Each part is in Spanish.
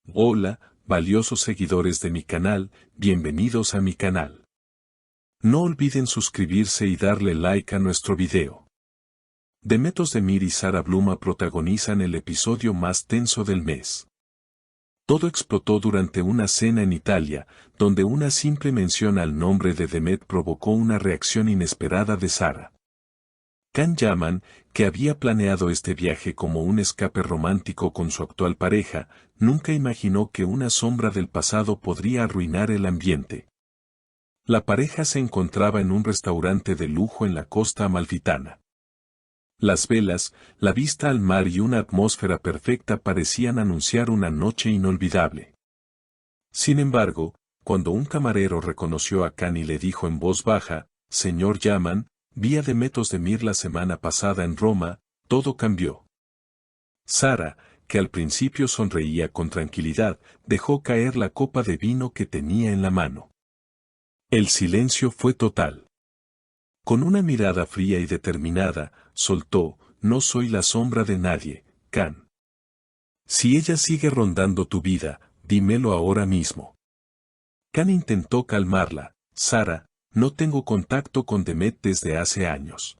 Hola, valiosos seguidores de mi canal, bienvenidos a mi canal. No olviden suscribirse y darle like a nuestro video. Demet Özdemir y Sara Bluma protagonizan el episodio más tenso del mes. Todo explotó durante una cena en Italia, donde una simple mención al nombre de Demet provocó una reacción inesperada de Sara. Can Yaman, que había planeado este viaje como un escape romántico con su actual pareja, nunca imaginó que una sombra del pasado podría arruinar el ambiente. La pareja se encontraba en un restaurante de lujo en la costa amalfitana. Las velas, la vista al mar y una atmósfera perfecta parecían anunciar una noche inolvidable. Sin embargo, cuando un camarero reconoció a Can y le dijo en voz baja, «Señor Yaman, vi a Demet Özdemir la semana pasada en Roma», todo cambió. Sara, que al principio sonreía con tranquilidad, dejó caer la copa de vino que tenía en la mano. El silencio fue total. Con una mirada fría y determinada, soltó, «No soy la sombra de nadie, Can. Si ella sigue rondando tu vida, dímelo ahora mismo». Can intentó calmarla, «Sara, no tengo contacto con Demet desde hace años.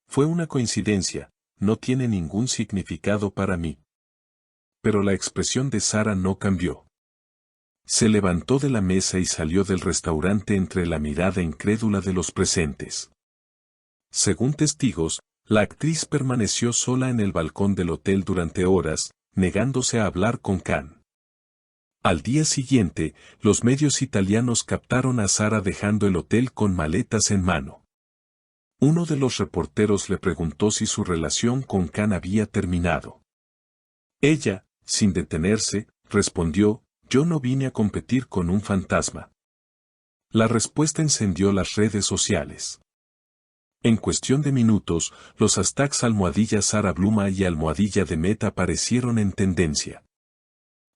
Fue una coincidencia, no tiene ningún significado para mí». Pero la expresión de Sara no cambió. Se levantó de la mesa y salió del restaurante entre la mirada incrédula de los presentes. Según testigos, la actriz permaneció sola en el balcón del hotel durante horas, negándose a hablar con Can. Al día siguiente, los medios italianos captaron a Sara dejando el hotel con maletas en mano. Uno de los reporteros le preguntó si su relación con Can había terminado. Ella, sin detenerse, respondió, «Yo no vine a competir con un fantasma». La respuesta encendió las redes sociales. En cuestión de minutos, los hashtags #Sara Bluma y #Demet aparecieron en tendencia.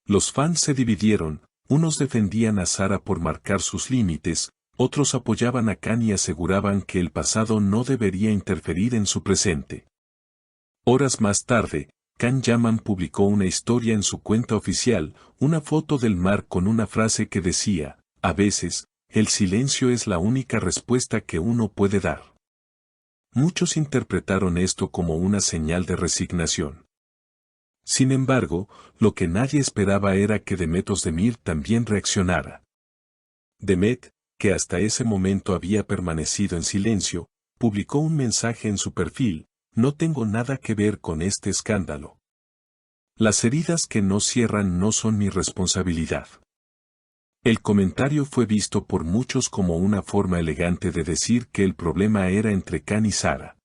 Los fans se dividieron, unos defendían a Sara por marcar sus límites, otros apoyaban a Can y aseguraban que el pasado no debería interferir en su presente. Horas más tarde, Can Yaman publicó una historia en su cuenta oficial, una foto del mar con una frase que decía, «A veces, el silencio es la única respuesta que uno puede dar». Muchos interpretaron esto como una señal de resignación. Sin embargo, lo que nadie esperaba era que Demet Özdemir también reaccionara. Demet, que hasta ese momento había permanecido en silencio, publicó un mensaje en su perfil, «No tengo nada que ver con este escándalo. Las heridas que no cierran no son mi responsabilidad». El comentario fue visto por muchos como una forma elegante de decir que el problema era entre Can y Sara.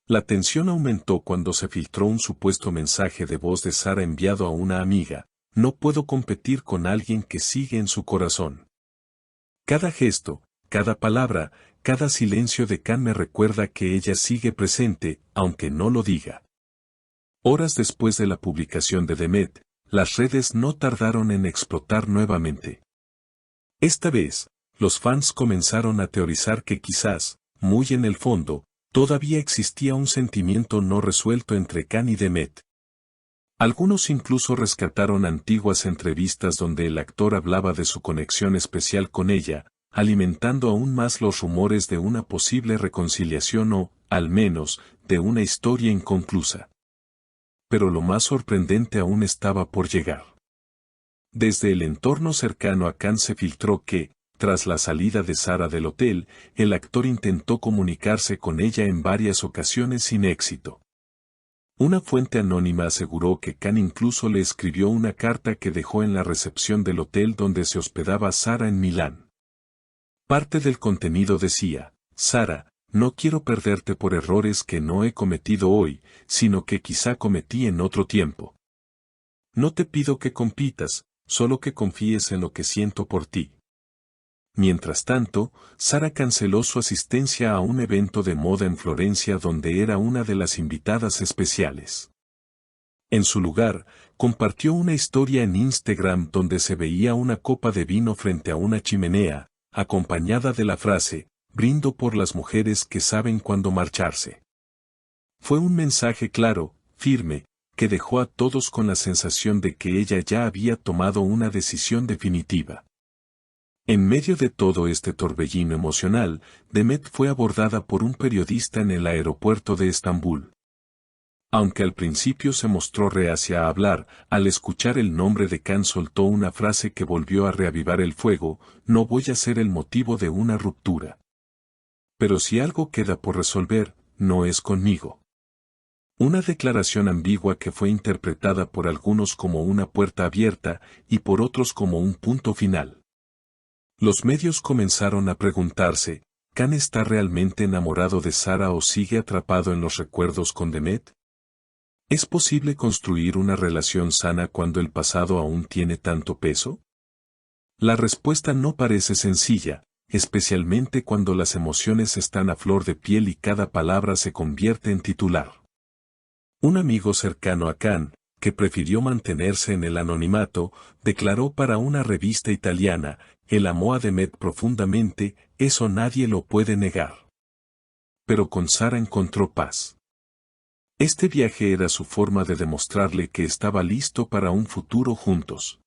La tensión aumentó cuando se filtró un supuesto mensaje de voz de Sara enviado a una amiga, «No puedo competir con alguien que sigue en su corazón. Cada gesto, cada palabra, cada silencio de Can me recuerda que ella sigue presente, aunque no lo diga». Horas después de la publicación de Demet, las redes no tardaron en explotar nuevamente. Esta vez, los fans comenzaron a teorizar que quizás, muy en el fondo, todavía existía un sentimiento no resuelto entre Can y Demet. Algunos incluso rescataron antiguas entrevistas donde el actor hablaba de su conexión especial con ella, alimentando aún más los rumores de una posible reconciliación o, al menos, de una historia inconclusa. Pero lo más sorprendente aún estaba por llegar. Desde el entorno cercano a Can se filtró que, tras la salida de Sara del hotel, el actor intentó comunicarse con ella en varias ocasiones sin éxito. Una fuente anónima aseguró que Can incluso le escribió una carta que dejó en la recepción del hotel donde se hospedaba Sara en Milán. Parte del contenido decía, «Sara, no quiero perderte por errores que no he cometido hoy, sino que quizá cometí en otro tiempo. No te pido que compitas, solo que confíes en lo que siento por ti». Mientras tanto, Sara canceló su asistencia a un evento de moda en Florencia donde era una de las invitadas especiales. En su lugar, compartió una historia en Instagram donde se veía una copa de vino frente a una chimenea, acompañada de la frase, «Brindo por las mujeres que saben cuándo marcharse». Fue un mensaje claro, firme, que dejó a todos con la sensación de que ella ya había tomado una decisión definitiva. En medio de todo este torbellino emocional, Demet fue abordada por un periodista en el aeropuerto de Estambul. Aunque al principio se mostró reacia a hablar, al escuchar el nombre de Can soltó una frase que volvió a reavivar el fuego: no voy a ser el motivo de una ruptura. Pero si algo queda por resolver, no es conmigo. Una declaración ambigua que fue interpretada por algunos como una puerta abierta y por otros como un punto final. Los medios comenzaron a preguntarse: ¿Can está realmente enamorado de Sara o sigue atrapado en los recuerdos con Demet? ¿Es posible construir una relación sana cuando el pasado aún tiene tanto peso? La respuesta no parece sencilla, especialmente cuando las emociones están a flor de piel y cada palabra se convierte en titular. Un amigo cercano a Can, que prefirió mantenerse en el anonimato, declaró para una revista italiana: él amó a Demet profundamente, eso nadie lo puede negar. Pero con Sara encontró paz. Este viaje era su forma de demostrarle que estaba listo para un futuro juntos.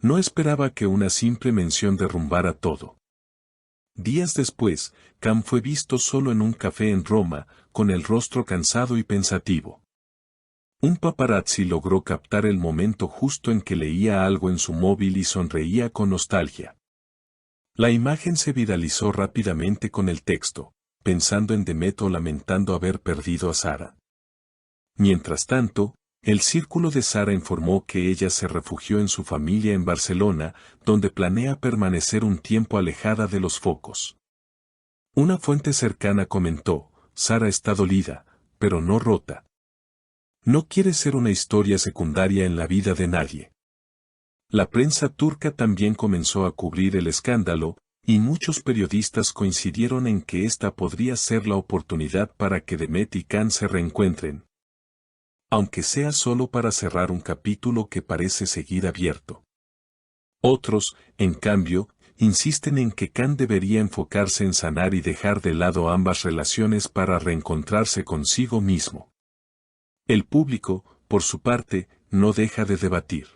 No esperaba que una simple mención derrumbara todo. Días después, Can fue visto solo en un café en Roma, con el rostro cansado y pensativo. Un paparazzi logró captar el momento justo en que leía algo en su móvil y sonreía con nostalgia. La imagen se viralizó rápidamente con el texto: pensando en Demet o lamentando haber perdido a Sara. Mientras tanto, el círculo de Sara informó que ella se refugió en su familia en Barcelona, donde planea permanecer un tiempo alejada de los focos. Una fuente cercana comentó: Sara está dolida, pero no rota. No quiere ser una historia secundaria en la vida de nadie. La prensa turca también comenzó a cubrir el escándalo, y muchos periodistas coincidieron en que esta podría ser la oportunidad para que Demet y Can se reencuentren. Aunque sea solo para cerrar un capítulo que parece seguir abierto. Otros, en cambio, insisten en que Can debería enfocarse en sanar y dejar de lado ambas relaciones para reencontrarse consigo mismo. El público, por su parte, no deja de debatir.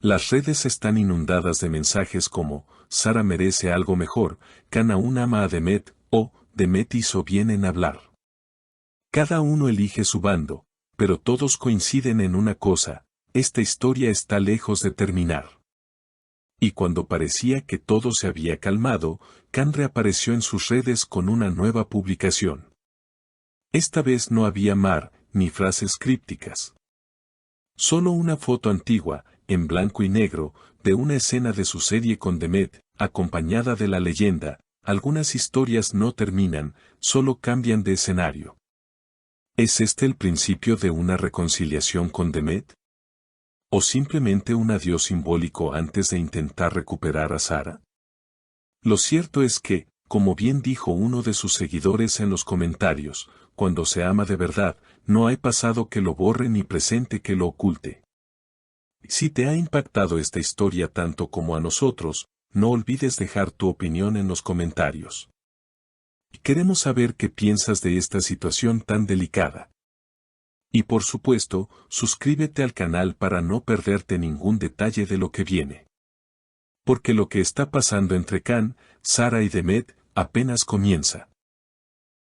Las redes están inundadas de mensajes como: Sara merece algo mejor, Can aún ama a Demet, o Demet hizo bien en hablar. Cada uno elige su bando, pero todos coinciden en una cosa: esta historia está lejos de terminar. Y cuando parecía que todo se había calmado, Can reapareció en sus redes con una nueva publicación. Esta vez no había mar, ni frases crípticas. Solo una foto antigua, en blanco y negro, de una escena de su serie con Demet, acompañada de la leyenda: algunas historias no terminan, solo cambian de escenario. ¿Es este el principio de una reconciliación con Demet? ¿O simplemente un adiós simbólico antes de intentar recuperar a Sara? Lo cierto es que, como bien dijo uno de sus seguidores en los comentarios, cuando se ama de verdad, no hay pasado que lo borre ni presente que lo oculte. Si te ha impactado esta historia tanto como a nosotros, no olvides dejar tu opinión en los comentarios. Queremos saber qué piensas de esta situación tan delicada. Y por supuesto, suscríbete al canal para no perderte ningún detalle de lo que viene. Porque lo que está pasando entre Can, Sara y Demet apenas comienza.